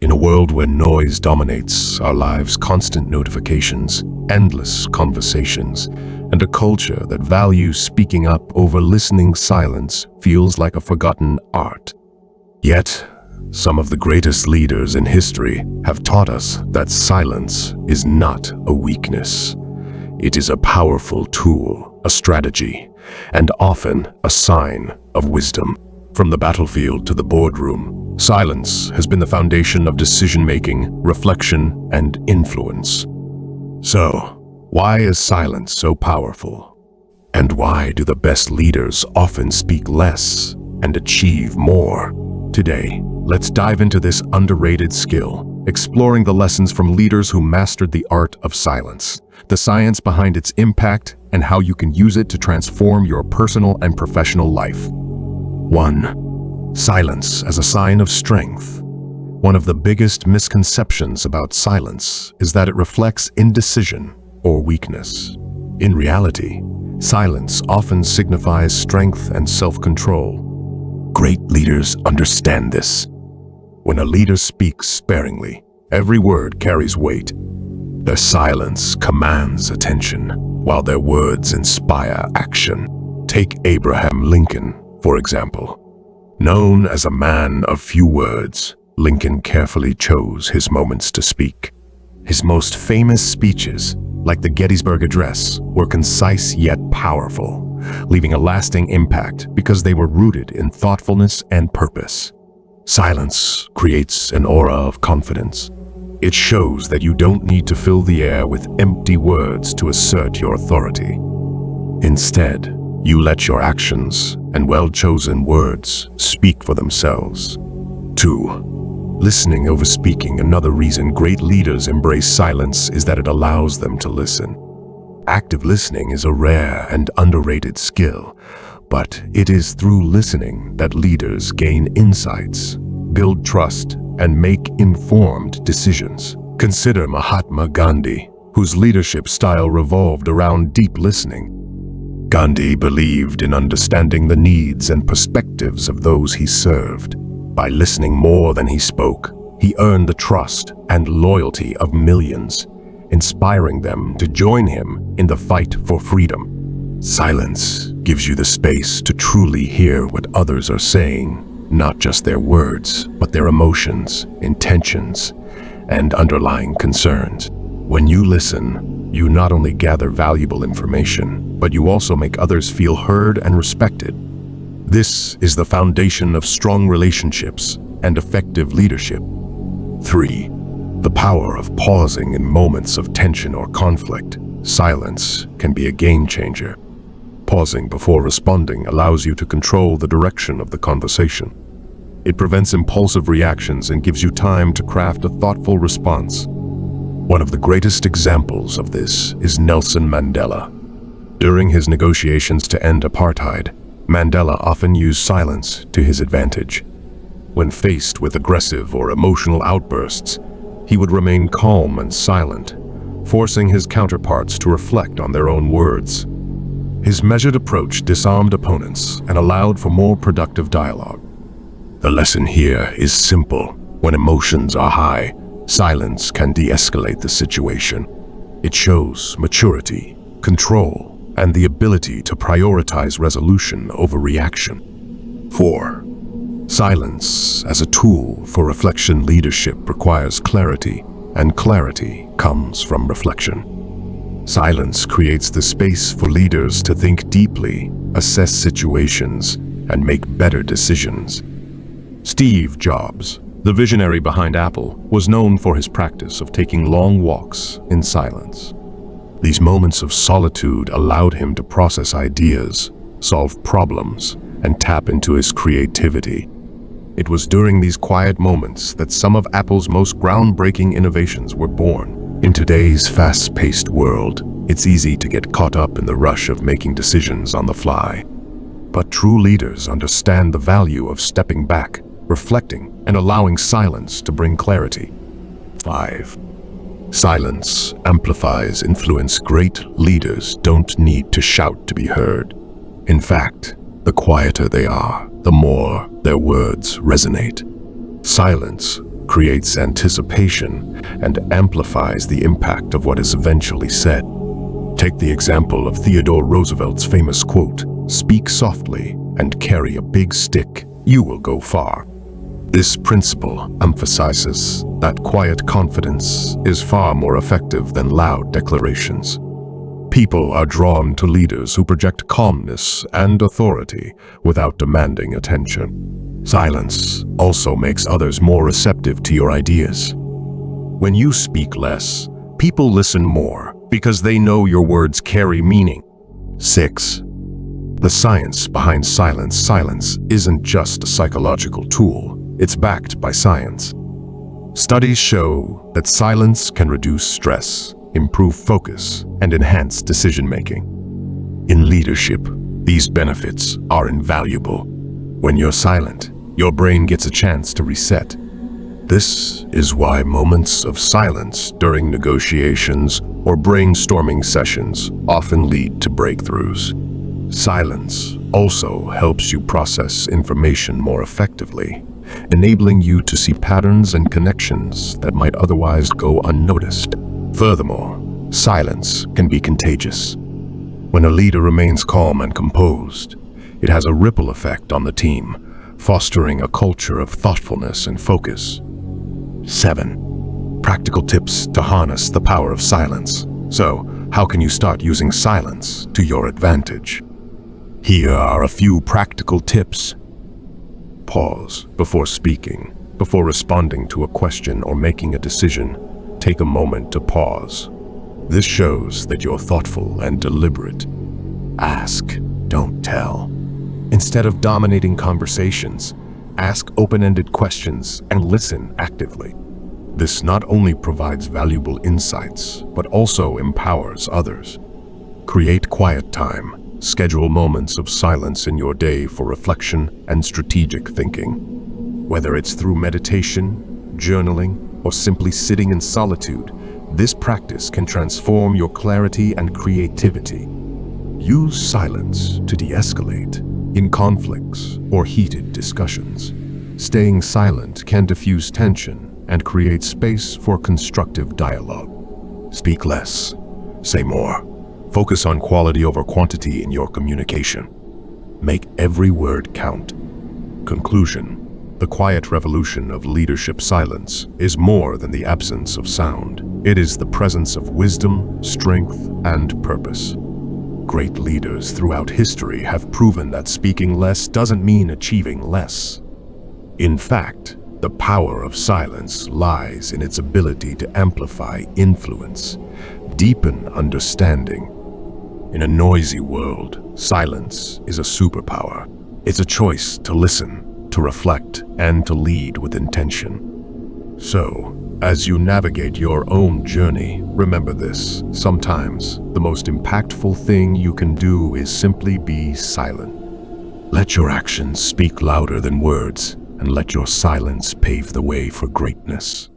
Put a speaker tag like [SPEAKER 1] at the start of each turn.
[SPEAKER 1] In a world where noise dominates our lives, constant notifications, endless conversations, and a culture that values speaking up over listening, silence feels like a forgotten art. Yet, some of the greatest leaders in history have taught us that silence is not a weakness. It is a powerful tool, a strategy, and often a sign of wisdom. From the battlefield to the boardroom, silence has been the foundation of decision-making, reflection, and influence. So, why is silence so powerful? And why do the best leaders often speak less and achieve more? Today, let's dive into this underrated skill, exploring the lessons from leaders who mastered the art of silence, the science behind its impact, and how you can use it to transform your personal and professional life. 1. Silence as a sign of strength. One of the biggest misconceptions about silence is that it reflects indecision or weakness. In reality, silence often signifies strength and self-control. Great leaders understand this. When a leader speaks sparingly, every word carries weight. Their silence commands attention, while their words inspire action. Take Abraham Lincoln, for example. Known as a man of few words, Lincoln carefully chose his moments to speak. His most famous speeches, like the Gettysburg Address, were concise yet powerful, leaving a lasting impact because they were rooted in thoughtfulness and purpose. Silence creates an aura of confidence. It shows that you don't need to fill the air with empty words to assert your authority. Instead, you let your actions and well-chosen words speak for themselves. 2. Listening over speaking. Another reason great leaders embrace silence is that it allows them to listen. Active listening is a rare and underrated skill, but it is through listening that leaders gain insights, build trust, and make informed decisions. Consider Mahatma Gandhi, whose leadership style revolved around deep listening. Gandhi believed in understanding the needs and perspectives of those he served. By listening more than he spoke, he earned the trust and loyalty of millions, inspiring them to join him in the fight for freedom. Silence gives you the space to truly hear what others are saying, not just their words, but their emotions, intentions, and underlying concerns. When you listen, you not only gather valuable information, but you also make others feel heard and respected. This is the foundation of strong relationships and effective leadership. 3. The power of pausing in moments of tension or conflict. Silence can be a game changer. Pausing before responding allows you to control the direction of the conversation. It prevents impulsive reactions and gives you time to craft a thoughtful response. One of the greatest examples of this is Nelson Mandela. During his negotiations to end apartheid, Mandela often used silence to his advantage. When faced with aggressive or emotional outbursts, he would remain calm and silent, forcing his counterparts to reflect on their own words. His measured approach disarmed opponents and allowed for more productive dialogue. The lesson here is simple. When emotions are high, silence can de-escalate the situation. It shows maturity, control, and the ability to prioritize resolution over reaction. 4. Silence as a tool for reflection. Leadership requires clarity, and clarity comes from reflection. Silence creates the space for leaders to think deeply, assess situations, and make better decisions. Steve Jobs, the visionary behind Apple, was known for his practice of taking long walks in silence. These moments of solitude allowed him to process ideas, solve problems, and tap into his creativity. It was during these quiet moments that some of Apple's most groundbreaking innovations were born. In today's fast-paced world, it's easy to get caught up in the rush of making decisions on the fly. But true leaders understand the value of stepping back, reflecting, and allowing silence to bring clarity. 5. Silence amplifies influence. Great leaders don't need to shout to be heard. In fact, the quieter they are, the more their words resonate. Silence creates anticipation and amplifies the impact of what is eventually said. Take the example of Theodore Roosevelt's famous quote, "Speak softly and carry a big stick, you will go far." This principle emphasizes that quiet confidence is far more effective than loud declarations. People are drawn to leaders who project calmness and authority without demanding attention. Silence also makes others more receptive to your ideas. When you speak less, people listen more because they know your words carry meaning. 6. The science behind silence. Silence isn't just a psychological tool, it's backed by science. Studies show that silence can reduce stress, improve focus, and enhance decision-making. In leadership, these benefits are invaluable. When you're silent, your brain gets a chance to reset. This is why moments of silence during negotiations or brainstorming sessions often lead to breakthroughs. Silence also helps you process information more effectively, enabling you to see patterns and connections that might otherwise go unnoticed. Furthermore, silence can be contagious. When a leader remains calm and composed, it has a ripple effect on the team, fostering a culture of thoughtfulness and focus. 7. Practical tips to harness the power of silence. So, how can you start using silence to your advantage? Here are a few practical tips. Pause before speaking. Before responding to a question or making a decision, take a moment to pause. This shows that you're thoughtful and deliberate. Ask, don't tell. Instead of dominating conversations, ask open-ended questions and listen actively. This not only provides valuable insights, but also empowers others. Create quiet time. Schedule moments of silence in your day for reflection and strategic thinking. Whether it's through meditation, journaling, or simply sitting in solitude, this practice can transform your clarity and creativity. Use silence to de-escalate in conflicts or heated discussions. Staying silent can diffuse tension and create space for constructive dialogue. Speak less, say more. Focus on quality over quantity in your communication. Make every word count. Conclusion: the quiet revolution of leadership silence is more than the absence of sound. It is the presence of wisdom, strength, and purpose. Great leaders throughout history have proven that speaking less doesn't mean achieving less. In fact, the power of silence lies in its ability to amplify influence, deepen understanding. In a noisy world, silence is a superpower. It's a choice to listen, to reflect, and to lead with intention. So, as you navigate your own journey, remember this: sometimes the most impactful thing you can do is simply be silent. Let your actions speak louder than words, and let your silence pave the way for greatness.